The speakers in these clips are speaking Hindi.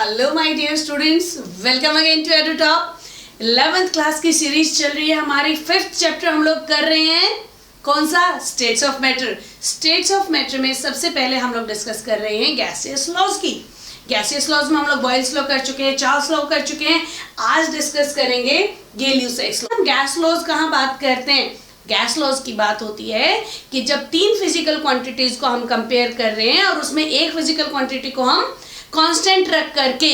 Hello my dear students, welcome again to Edutop. 11th class की सीरीज चल रही है हमारी। 5th चैप्टर हम लोग कर रहे हैं। कौन सा? States of matter. States of matter में सबसे पहले हम लोग डिस्कस कर रहे हैं गैसियस लॉज की। गैसियस लॉज में हम लोग बॉयल्स लॉ कर चुके हैं, चार्ल्स लॉ कर चुके हैं। आज डिस्कस करेंगे गैलियो-सेक्स लॉ। हम गैस लॉज कहाँ बात करते हैं? गैस लॉज की बात होती है कि जब तीन फिजिकल क्वांटिटीज को हम कंपेयर कर रहे हैं और उसमें एक फिजिकल क्वांटिटी को हम कांस्टेंट रख करके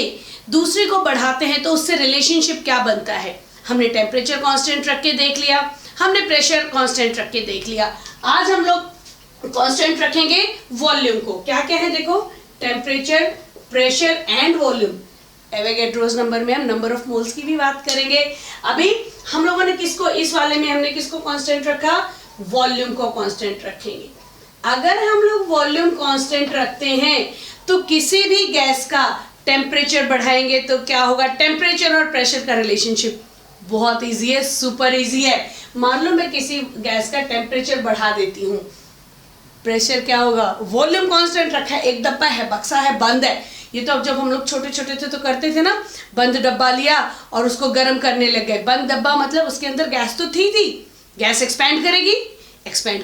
दूसरे को बढ़ाते हैं तो उससे रिलेशनशिप क्या बनता है। हमने टेम्परेचर कांस्टेंट रख के देख लिया, हमने प्रेशर कांस्टेंट रख के देख लिया। आज हम लोग कांस्टेंट रखेंगे वॉल्यूम को। क्या क्या है देखो, temperature, pressure and volume. Avogadro's number में हम नंबर ऑफ मोल्स की भी बात करेंगे। अभी हम लोगों ने किसको, इस वाले में हमने किसको कांस्टेंट रखा? वॉल्यूम को कांस्टेंट रखेंगे। अगर हम लोग वॉल्यूम कांस्टेंट रखते हैं तो किसी भी गैस का टेम्परेचर बढ़ाएंगे तो क्या होगा? टेम्परेचर और प्रेशर का रिलेशनशिप बहुत इजी है, सुपर इजी है। मान लो मैं किसी गैस का टेम्परेचर बढ़ा देती हूँ, प्रेशर क्या होगा? वॉल्यूम कांस्टेंट रखा है, एक डब्बा है, बक्सा है, बंद है। ये तो अब जब हम लोग छोटे छोटे थे तो करते थे ना, बंद डब्बा लिया और उसको गर्म करने लग गए। बंद डब्बा मतलब उसके अंदर गैस तो थी, गैस एक्सपैंड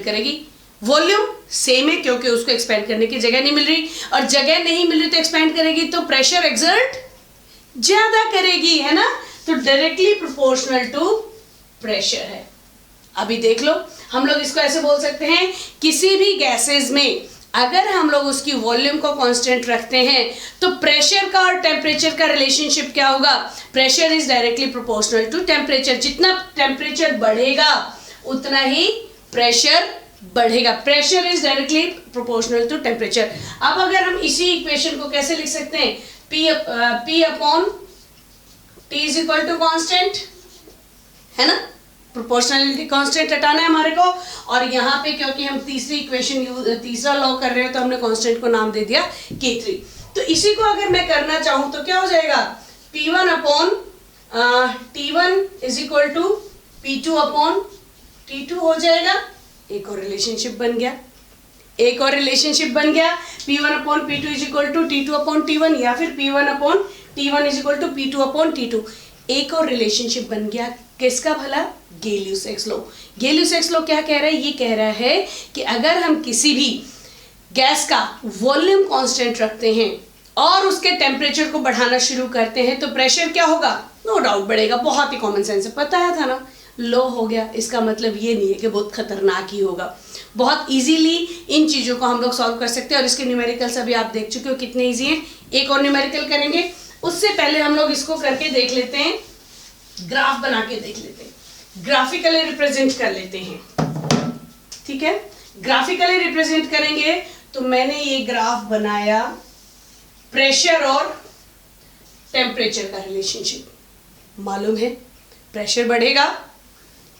करेगी। वॉल्यूम सेम है क्योंकि उसको एक्सपैंड करने की जगह नहीं मिल रही, और जगह नहीं मिल रही तो एक्सपैंड करेगी तो प्रेशर एक्सर्ट ज्यादा करेगी, है ना। तो डायरेक्टली प्रोपोर्शनल टू प्रेशर है। अभी देख लो, हम लोग इसको ऐसे बोल सकते हैं, किसी भी गैसेस में अगर हम लोग उसकी वॉल्यूम को कांस्टेंट रखते हैं तो प्रेशर का और टेम्परेचर का रिलेशनशिप क्या होगा? Pressure is directly proportional to temperature. जितना टेम्परेचर बढ़ेगा उतना ही प्रेशर बढ़ेगा। Pressure is directly proportional to temperature. अब अगर हम इसी इक्वेशन को कैसे लिख सकते हैं? P upon T is equal to constant, है ना। प्रोपोर्शनलिटी कांस्टेंट हटाना है हमारे को, और यहाँ पे क्योंकि हम तीसरा लॉ कर रहे हैं तो हमने कांस्टेंट को नाम दे दिया K3। तो इसी को अगर मैं करना चाहूं तो क्या हो जाएगा? P1 upon T1 is equal to P2 upon T2 हो जाएगा। एक और रिलेशनशिप बन गया, P1 upon P2 is equal to T2 upon T1, या फिर P1 upon T1 is equal to P2 upon T2। एक और रिलेशनशिप बन गया। किसका भला? गैलियो-सेक्स लॉ। गैलियो-सेक्स लॉ क्या कह रहा है? ये कह रहा है कि अगर हम किसी भी गैस का वॉल्यूम कांस्टेंट रखते हैं और उसके टेम्परेचर को बढ़ाना शुरू करते हैं तो प्रेशर क्या होगा? नो डाउट बढ़ेगा। बहुत ही कॉमन सेंस है, पता था ना। लो हो गया, इसका मतलब ये नहीं है कि बहुत खतरनाक ही होगा। बहुत इजीली इन चीज़ों को हम लोग सॉल्व कर सकते हैं, और इसके न्यूमेरिकल्स अभी आप देख चुके हो कितने इजी हैं। एक और न्यूमेरिकल करेंगे, उससे पहले हम लोग इसको करके देख लेते हैं, ग्राफ बना के देख लेते हैं, ग्राफिकली रिप्रेजेंट कर लेते हैं। ठीक है, ग्राफिकली रिप्रेजेंट करेंगे तो मैंने ये ग्राफ बनाया, प्रेशर और टेम्परेचर का रिलेशनशिप। मालूम है, प्रेशर बढ़ेगा,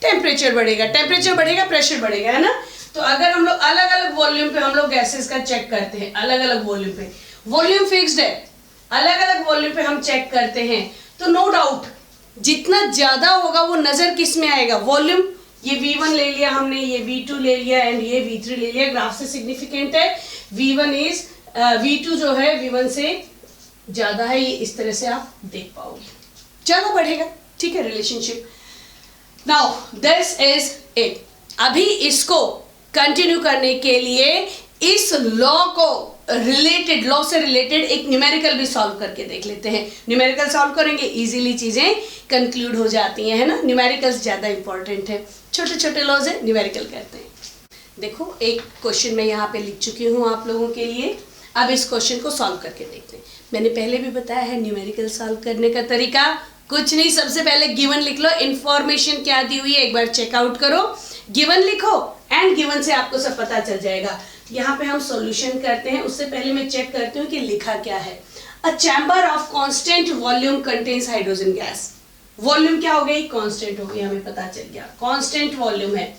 टेम्परेचर बढ़ेगा, टेम्परेचर बढ़ेगा, प्रेशर बढ़ेगा, है ना। तो अगर हम लोग अलग अलग वॉल्यूम पे हम लोग गैसेस का चेक करते हैं, अलग अलग वॉल्यूम पे, वॉल्यूम फिक्स्ड है, अलग अलग वॉल्यूम पे हम चेक करते हैं तो नो डाउट जितना ज्यादा होगा वो नजर किस में आएगा? वॉल्यूम। ये V1 ले लिया हमने, ये V2 ले लिया एंड ये V3 ले लिया। ग्राफ से सिग्निफिकेंट है, V2 जो है V1 से ज्यादा है, ये इस तरह से आप देख पाओगे, ज्यादा बढ़ेगा। ठीक है, relationship. Now this is it. अभी इसको कंटिन्यू करने के लिए इस लॉ को लॉ से रिलेटेड एक न्यूमेरिकल भी सॉल्व करके देख लेते हैं। न्यूमेरिकल सॉल्व करेंगे, इजीली चीजें कंक्लूड हो जाती हैं, है ना। न्यूमेरिकल्स ज्यादा इंपॉर्टेंट है, छोटे छोटे लॉज है, न्यूमेरिकल करते हैं। देखो, एक क्वेश्चन मैं यहाँ पे लिख चुकी हूँ आप लोगों के लिए। अब इस क्वेश्चन को सॉल्व करके देखते हैं। मैंने पहले भी बताया है न्यूमेरिकल सॉल्व करने का तरीका कुछ नहीं, सबसे पहले गिवन लिख लो। इंफॉर्मेशन क्या दी हुई है एक बार चेकआउट करो, गिवन लिखो एंड गिवन से आपको सब पता चल जाएगा। यहाँ पे हम सॉल्यूशन करते हैं, उससे पहले मैं चेक करती हूँ कि लिखा क्या है। A chamber of constant volume contains hydrogen gas. Volume क्या हो गई? कांस्टेंट हो गई, हमें पता चल गया कांस्टेंट वॉल्यूम है,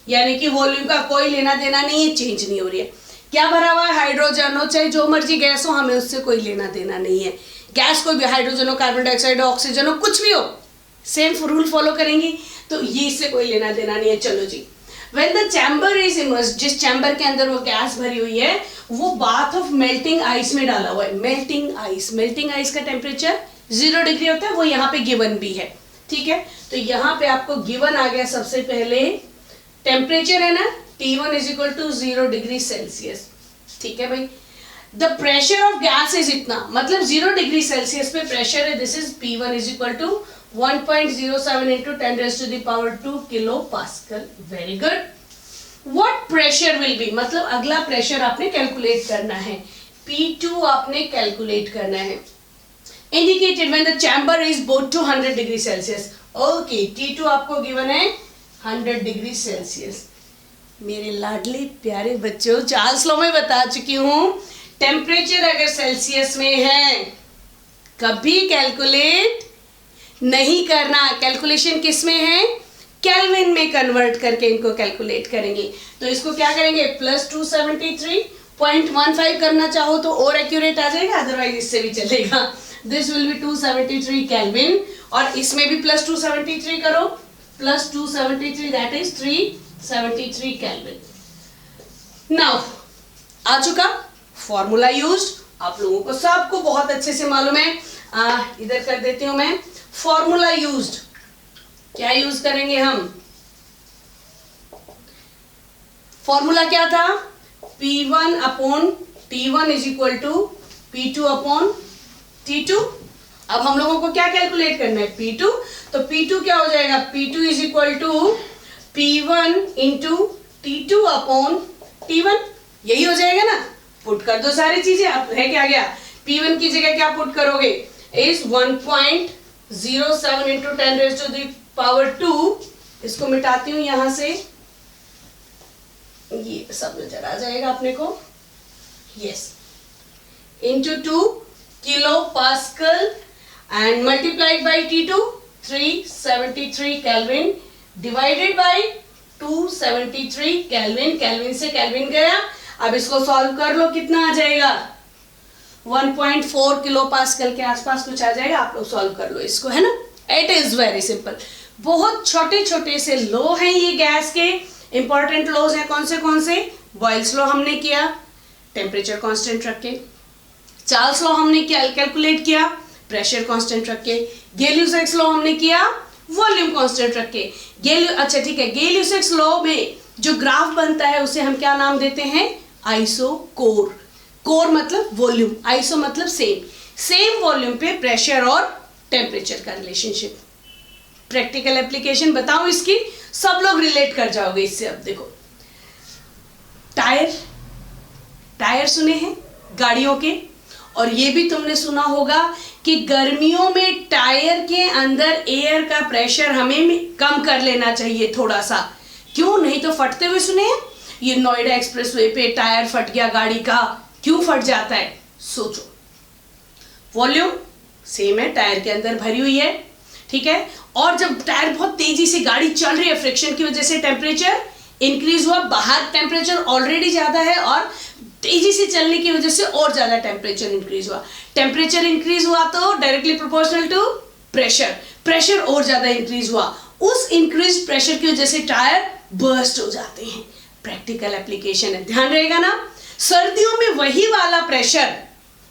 यानी कि वॉल्यूम का कोई लेना देना नहीं है, चेंज नहीं हो रही है। क्या भरा हुआ है? हाइड्रोजन हो, चाहे जो मर्जी गैस हो, हमें उससे कोई लेना देना नहीं है। गैस कोई भी, हाइड्रोजन हो, कार्बन डाइऑक्साइड हो, ऑक्सीजन हो, कुछ भी हो, सेम रूल फॉलो करेंगी, तो ये इससे कोई लेना देना नहीं है। चलो जी, when the chamber is immersed, जिस चैम्बर के अंदर वो गैस भरी हुई है वो बाथ ऑफ मेल्टिंग आइस में डाला हुआ है। मेल्टिंग आइस का टेम्परेचर 0 डिग्री होता है, वो यहाँ पे गिवन भी है, ठीक है। तो यहाँ पे आपको गिवन आ गया सबसे पहले टेम्परेचर है ना, T1 is equal to 0 degree Celsius, ठीक है भाई। The pressure of gas is इतना, मतलब 0 डिग्री सेल्सियस पे प्रेशर है, this is P1 is equal to 1.07 into 10 raised to the power 2 kilo pascal. Very good. What pressure will be, मतलब अगला प्रेशर आपने कैलकुलेट करना है, P2 आपने कैलकुलेट करना है। Indicated when the chamber is both to 100 degree Celsius. Okay, T2 आपको गिवन है 100 डिग्री सेल्सियस। मेरे लाडले प्यारे बच्चों, चार्ल्स लॉ में बता चुकी हूं, टेम्परेचर अगर सेल्सियस में है कभी कैलकुलेट नहीं करना। कैलकुलेशन किस में है, केल्विन में कन्वर्ट करके इनको कैलकुलेट करेंगे। तो इसको क्या करेंगे, प्लस 273.15 करना चाहो तो और एक्यूरेट आ जाएगा, अदरवाइज इससे भी चलेगा। दिस विल बी 273 केल्विन, और इसमें भी प्लस 273 करो, plus 273 that is 373 kelvin. Now आ चुका फॉर्मूला यूज्ड, आप लोगों को सबको बहुत अच्छे से मालूम है। इधर कर देती हूं मैं, फॉर्मूला यूज्ड क्या यूज करेंगे हम, फॉर्मूला क्या था, P1 upon T1 is equal to P2 upon T2। अब हम लोगों को क्या कैलकुलेट करना है, P2, तो P2 क्या हो जाएगा, P2 is equal to P1 into T2 upon T1, यही हो जाएगा ना। पुट कर दो सारी चीजें, अब है क्या गया, P1 की जगह क्या पुट करोगे, is 1.07 into 10 raise to the power 2, इसको मिटाती हूं यहां से, ये सब नजर आ जाएगा अपने को, yes, into 2 kilo pascal and multiplied by T2 373 kelvin divided by 273 kelvin, kelvin से केल्विन गया। अब इसको सॉल्व कर लो, कितना आ जाएगा, 1.4 किलो पास्कल के आसपास कुछ आ जाएगा। आप लोग सॉल्व कर लो इसको, है ना। It is very simple. बहुत छोटे छोटे से लॉ हैं ये गैस के, इंपॉर्टेंट लॉज हैं। कौन से, बॉयल्स लॉ हमने किया टेम्परेचर कांस्टेंट रख के, चार्ल्स लॉ हमने क्या कैलकुलेट किया, प्रेशर कांस्टेंट रख के, गेल-ल्यूसेक्स लॉ हमने किया वॉल्यूम कांस्टेंट रख के। अच्छा ठीक है, गेल-ल्यूसेक्स लॉ में जो ग्राफ बनता है उसे हम क्या नाम देते हैं, आइसोकोर। कोर मतलब वॉल्यूम, आइसो मतलब सेम वॉल्यूम पे प्रेशर और टेम्परेचर का रिलेशनशिप। प्रैक्टिकल एप्लीकेशन बताऊं इसकी, सब लोग रिलेट कर जाओगे इससे। अब देखो, टायर सुने हैं गाड़ियों के, और ये भी तुमने सुना होगा कि गर्मियों में टायर के अंदर एयर का प्रेशर हमें कम कर लेना चाहिए थोड़ा सा। क्यों, नहीं तो फटते हुए सुने हैं, ये नोएडा एक्सप्रेसवे पे टायर फट गया गाड़ी का, क्यों फट जाता है, सोचो। वॉल्यूम सेम है, टायर के अंदर भरी हुई है, ठीक है, और जब टायर बहुत तेजी से गाड़ी चल रही है, फ्रिक्शन की वजह से टेम्परेचर इंक्रीज हुआ, बाहर टेम्परेचर ऑलरेडी ज्यादा है और तेजी से चलने की वजह से और ज्यादा टेम्परेचर इंक्रीज हुआ। टेम्परेचर इंक्रीज हुआ तो डायरेक्टली प्रोपोर्शनल टू प्रेशर और ज्यादा इंक्रीज हुआ। उस इंक्रीज प्रेशर की वजह से टायर बर्स्ट हो जाते हैं। प्रैक्टिकल एप्लीकेशन है, ध्यान रहेगा ना। सर्दियों में वही वाला प्रेशर,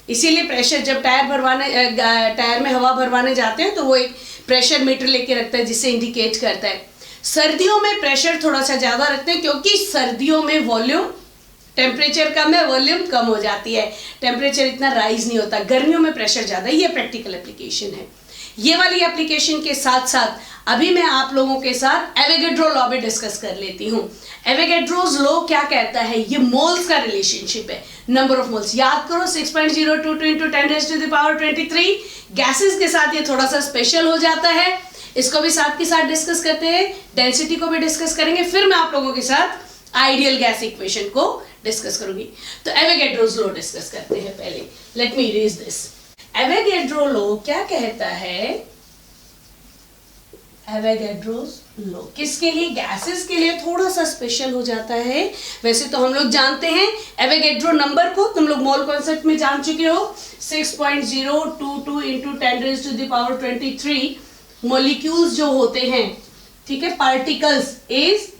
इसीलिए प्रेशर जब टायर में हवा भरवाने जाते हैं तो वो एक प्रेशर मीटर लेके रखता है जिससे इंडिकेट करता है। सर्दियों में प्रेशर थोड़ा सा ज्यादा रखते हैं क्योंकि सर्दियों में वॉल्यूम, टेम्परेचर कम है, वॉल्यूम कम हो जाती है, टेम्परेचर इतना राइज नहीं होता। गर्मियों में प्रेशर ज्यादा। ये प्रैक्टिकल एप्लीकेशन है। ये वाली एप्लीकेशन के साथ साथ अभी मैं आप लोगों के साथ एवोगैड्रो लॉ भी डिस्कस कर लेती हूँ। एवोगैड्रोस लॉ क्या कहता है, ये मोल्स का रिलेशनशिप है, नंबर ऑफ मोल्स। याद करो 6.022 into 10 raise to the power 23। Gases के साथ ये थोड़ा सा स्पेशल हो जाता है, इसको भी साथ के साथ डिस्कस करते हैं, डेंसिटी को भी डिस्कस करेंगे, फिर मैं आप लोगों के साथ आइडियल गैस इक्वेशन को डिस्कस करूंगी। तो एवोगैड्रोस लॉ डिस्कस करते हैं पहले। Let me read this. Avogadro law क्या कहता है, एवोगैड्रोस लॉ किसके लिए, गैसेस के लिए थोड़ा सा स्पेशल हो जाता है। वैसे तो हम लोग जानते हैं एवोगैड्रो नंबर को, तुम लोग मोल कॉन्सेप्ट में जान चुके हो, 6.022 into 10 raise to the power 23 molecules जो होते हैं, ठीक है, particles is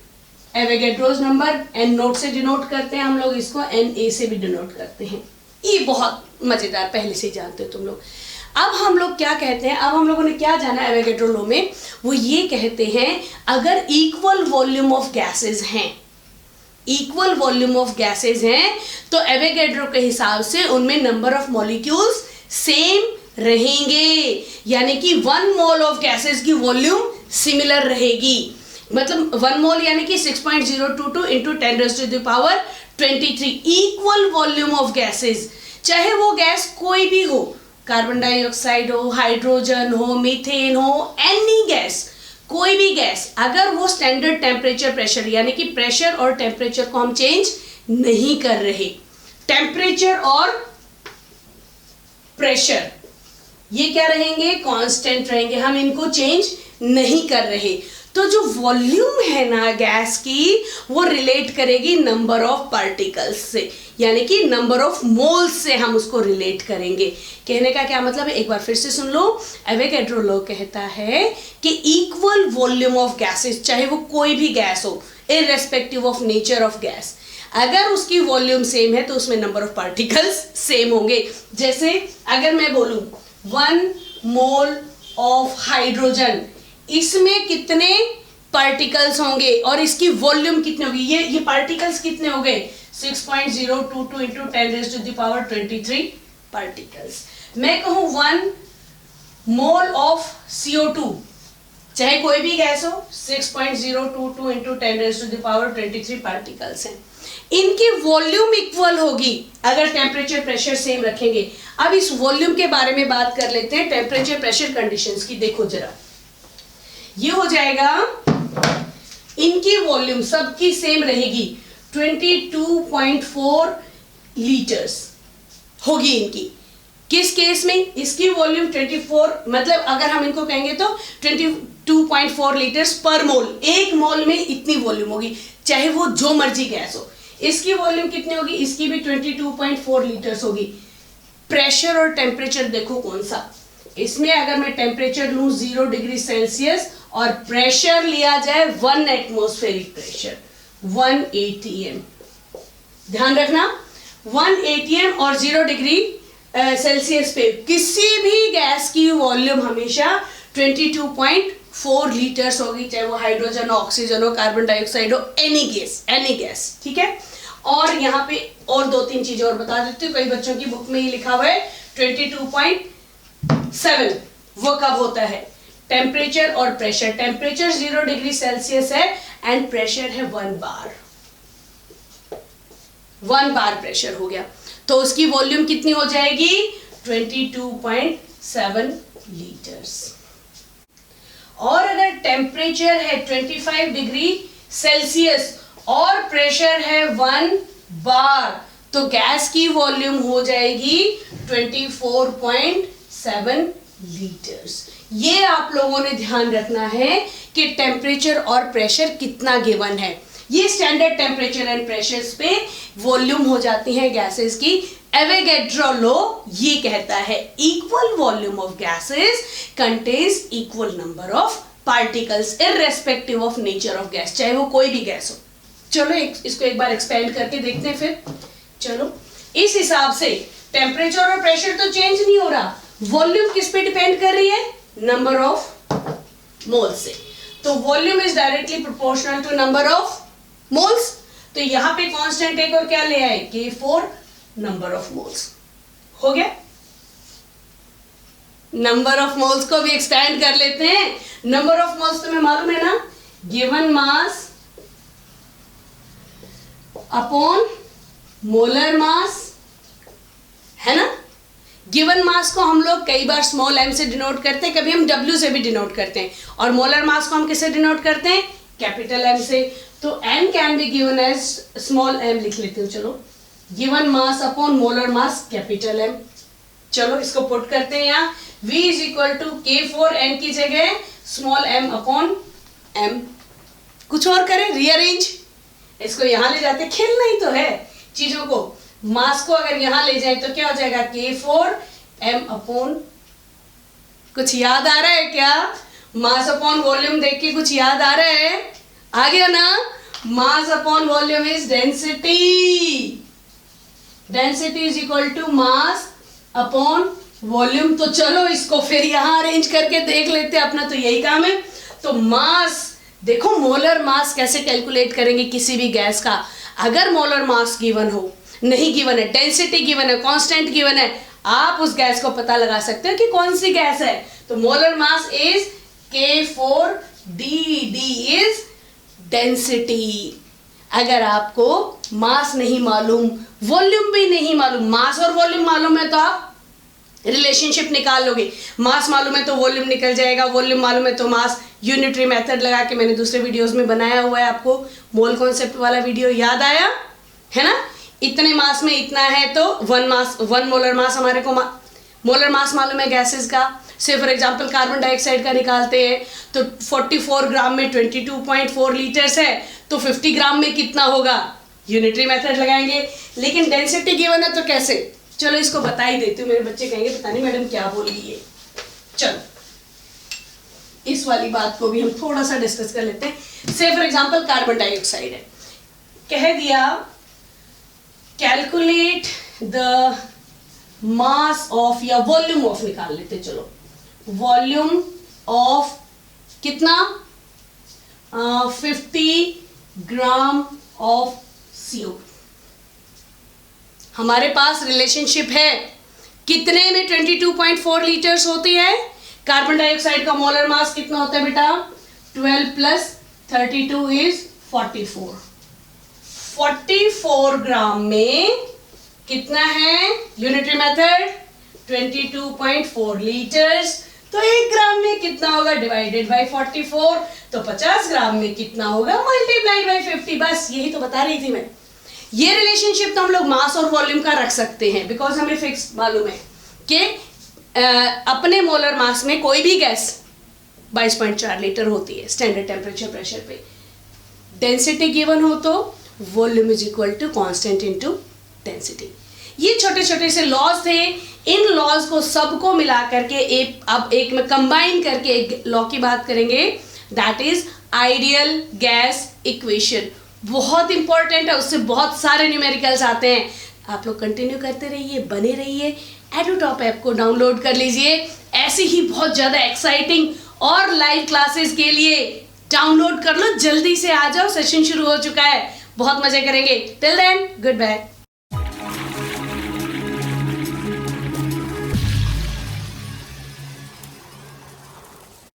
Avogadro's number N nought से डिनोट करते हैं हम लोग, इसको एन ए से भी डिनोट करते हैं। ये बहुत मजेदार, पहले से ही जानते हो तुम लोग। अब हम लोग क्या कहते हैं, अब हम लोगों ने क्या जाना एवोगैड्रो लॉ में, वो ये कहते हैं अगर इक्वल वॉल्यूम ऑफ गैसेस हैं, इक्वल वॉल्यूम ऑफ गैसेस हैं, तो एवोगैड्रो के हिसाब से उनमें नंबर ऑफ मॉलिक्यूल्स सेम रहेंगे, यानी कि 1 मोल ऑफ गैसेस की वॉल्यूम सिमिलर रहेगी। मतलब 1 मोल यानी कि 6.022 into 10⁻23 equal volume of gases, चाहे वो गैस कोई भी हो, कार्बन डाइऑक्साइड हो, हाइड्रोजन हो, मीथेन हो, एनी गैस, कोई भी गैस, अगर वो स्टैंडर्ड टेम्परेचर प्रेशर, यानी कि प्रेशर और टेम्परेचर को हम चेंज नहीं कर रहे, टेम्परेचर और प्रेशर ये क्या रहेंगे, कांस्टेंट रहेंगे, हम इनको चेंज नहीं कर रहे, तो जो वॉल्यूम है ना गैस की, वो रिलेट करेगी नंबर ऑफ पार्टिकल्स से, यानी कि नंबर ऑफ मोल्स से हम उसको रिलेट करेंगे। कहने का क्या मतलब है, एक बार फिर से सुन लो। एवोगैड्रो लॉ कहता है कि इक्वल वॉल्यूम ऑफ गैसेस, चाहे वो कोई भी गैस हो, irrespective of nature of gas, अगर उसकी वॉल्यूम सेम है तो उसमें नंबर ऑफ पार्टिकल्स सेम होंगे। जैसे अगर मैं बोलूं 1 मोल ऑफ हाइड्रोजन, इसमें कितने पार्टिकल्स होंगे और इसकी वॉल्यूम कितनी होगी, ये पार्टिकल्स कितने हो गए, 6.022 इंटू 10⁻23 पार्टिकल्स। मैं कहूं 1 मोल ऑफ CO2, चाहे कोई भी गैस हो, 6.022 इंटू 10⁻23 पार्टिकल्स हैं, इनकी वॉल्यूम इक्वल होगी अगर टेम्परेचर प्रेशर सेम रखेंगे। अब इस वॉल्यूम के बारे में बात कर लेते हैं, टेम्परेचर प्रेशर कंडीशंस की। देखो जरा, ये हो जाएगा, इनकी वॉल्यूम सबकी सेम रहेगी, 22.4 लीटर्स होगी इनकी। किस केस में, इसकी वॉल्यूम 24, मतलब अगर हम इनको कहेंगे तो 22.4 लीटर्स पर मोल, एक मोल में इतनी वॉल्यूम होगी, चाहे वो जो मर्जी गैस हो। इसकी वॉल्यूम कितनी होगी, इसकी भी 22.4 लीटर्स होगी। प्रेशर और टेम्परेचर देखो कौन सा, इसमें अगर मैं टेम्परेचर लूं 0 डिग्री सेल्सियस और प्रेशर लिया जाए 1 एटमॉस्फेरिक प्रेशर 1 atm, ध्यान रखना 1 atm और 0 डिग्री सेल्सियस पे किसी भी गैस की वॉल्यूम हमेशा 22.4 लीटर्स होगी, चाहे वो हाइड्रोजन हो, ऑक्सीजन हो, कार्बन डाइऑक्साइड हो, एनी गैस, ठीक है। और यहाँ पे और 2-3 चीजें और बता देती हूँ, कई बच्चों की बुक में ही लिखा हुआ है 22.7, वो कब होता है, टेम्परेचर और प्रेशर। टेम्परेचर 0 डिग्री सेल्सियस है एंड प्रेशर है 1 बार प्रेशर हो गया, तो उसकी वॉल्यूम कितनी हो जाएगी, 22.7 लीटर्स। और अगर टेम्परेचर है 25 डिग्री सेल्सियस और प्रेशर है 1 बार, तो गैस की वॉल्यूम हो जाएगी 24.7 लीटर्स। ये आप लोगों ने ध्यान रखना है कि टेम्परेचर और प्रेशर कितना गिवन है। ये स्टैंडर्ड टेम्परेचर एंड प्रेशर्स पे वॉल्यूम हो जाती है गैसेस की। एवोगैड्रो लॉ ये कहता है equal volume of gases contains equal number of particles irrespective of nature of gas, चाहे वो कोई भी गैस हो। चलो इसको एक बार एक्सपेंड करके देखते हैं फिर। चलो, इस हिसाब से टेम्परेचर और प्रेशर तो चेंज नहीं हो रहा, वॉल्यूम किस पे डिपेंड कर रही है, नंबर ऑफ मोल्स से। तो volume is directly proportional to number of moles. तो यहां पे कांस्टेंट एक और क्या ले आए, K4 नंबर ऑफ मोल्स हो गया। नंबर ऑफ मोल्स को भी एक्सपेंड कर लेते हैं। नंबर ऑफ मोल्स तुम्हें मालूम है ना, गिवन मास अपॉन मोलर मास, है ना। गिवन मास को हम लोग कई बार स्मॉल m से डिनोट करते हैं, कभी हम W से भी डिनोट करते हैं, और मोलर मास को हम किससे डिनोट करते हैं, कैपिटल M से। तो m can be given as small m, लिख लेते हो। चलो, given mass upon molar mass capital M। चलो इसको पुट करते हैं यहाँ, V is equal to K4n की जगह स्मॉल m अपॉन m। कुछ और करें, रीअरेंज, इसको यहां ले जाते, खेलना ही तो है चीजों को। मास को अगर यहां ले जाए तो क्या हो जाएगा, K4m अपॉन, कुछ याद आ रहा है क्या, मास अपॉन वॉल्यूम देख के कुछ याद आ रहा है, आ गया ना। Mass upon volume is density, density is equal to mass upon volume. तो चलो इसको फिर यहां अरेंज करके देख लेते हैं, अपना तो यही काम है। तो मास, देखो मोलर मास कैसे कैलकुलेट करेंगे किसी भी गैस का। अगर मोलर मास गिवन हो, नहीं गिवन है, डेंसिटी गिवन है, कांस्टेंट गिवन है, आप उस गैस को पता लगा सकते हो कि कौन सी गैस है। तो molar mass is K4D, D is density. अगर आपको मास नहीं मालूम, वॉल्यूम भी नहीं मालूम, मास और वॉल्यूम मालूम है तो आप रिलेशनशिप निकाल लोगे। मास मालूम है तो वॉल्यूम निकल जाएगा, वॉल्यूम मालूम है तो मास। यूनिटरी मेथड लगा के मैंने दूसरे वीडियोस में बनाया हुआ है, आपको मोल कॉन्सेप्ट वाला वीडियो याद आया है ना। इतने मास में इतना है तो वन मोलर मास हमारे को मोलर मास मालूम है गैसेस का। से फॉर एग्जांपल कार्बन डाइऑक्साइड का निकालते हैं तो 44 ग्राम में 22.4 लीटर्स है, तो 50 ग्राम में कितना होगा, यूनिटरी मेथड लगाएंगे। लेकिन डेंसिटी गिवन है तो कैसे, चलो इसको बता ही देती हूँ। मेरे बच्चे कहेंगे पता नहीं मैडम क्या बोल रही है। चलो इस वाली बात को भी हम थोड़ा सा डिस्कस कर लेते हैं। से फॉर एग्जांपल कार्बन डाइऑक्साइड है, कह दिया कैलकुलेट द मास ऑफ, या वॉल्यूम ऑफ निकाल लेते, चलो वॉल्यूम ऑफ कितना, 50 ग्राम ऑफ CO। हमारे पास रिलेशनशिप है कितने में 22.4 लीटर्स होती है। कार्बन डाइऑक्साइड का मोलर मास कितना होता है बेटा, 12 प्लस 32 इज 44। 44 ग्राम में कितना है, यूनिटरी मेथड 22.4 लीटर्स। तो 1 ग्राम में कितना होगा, डिवाइडेड बाय 44। तो 50 ग्राम में कितना होगा, मल्टीप्लाइड बाय 50। बस यही तो बता रही थी मैं। ये रिलेशनशिप तो हम लोग मास और वॉल्यूम का रख सकते हैं, बिकॉज हमें फिक्स मालूम है कि अपने मोलर मास में कोई भी गैस 22.4 लीटर होती है स्टैंडर्ड टेम्परेचर प्रेशर पे। डेंसिटी गिवन हो तो volume is equal to constant into density. ये छोटे छोटे से लॉज थे, इन लॉज को सबको मिला करके अब एक में कंबाइन करके एक लॉ की बात करेंगे, that is ideal gas equation. बहुत इंपॉर्टेंट है, उससे बहुत सारे न्यूमेरिकल्स आते हैं। आप लोग कंटिन्यू करते रहिए, बने रहिए। एडुटॉप ऐप को डाउनलोड कर लीजिए। ऐसी ही बहुत ज़्यादा एक्साइटिंग और लाइव क्लासेस के लिए डाउनलोड कर लो, जल्दी से आ जाओ। सेशन शुरू हो चुका है, बहुत मजे करेंगे। Till then good bye.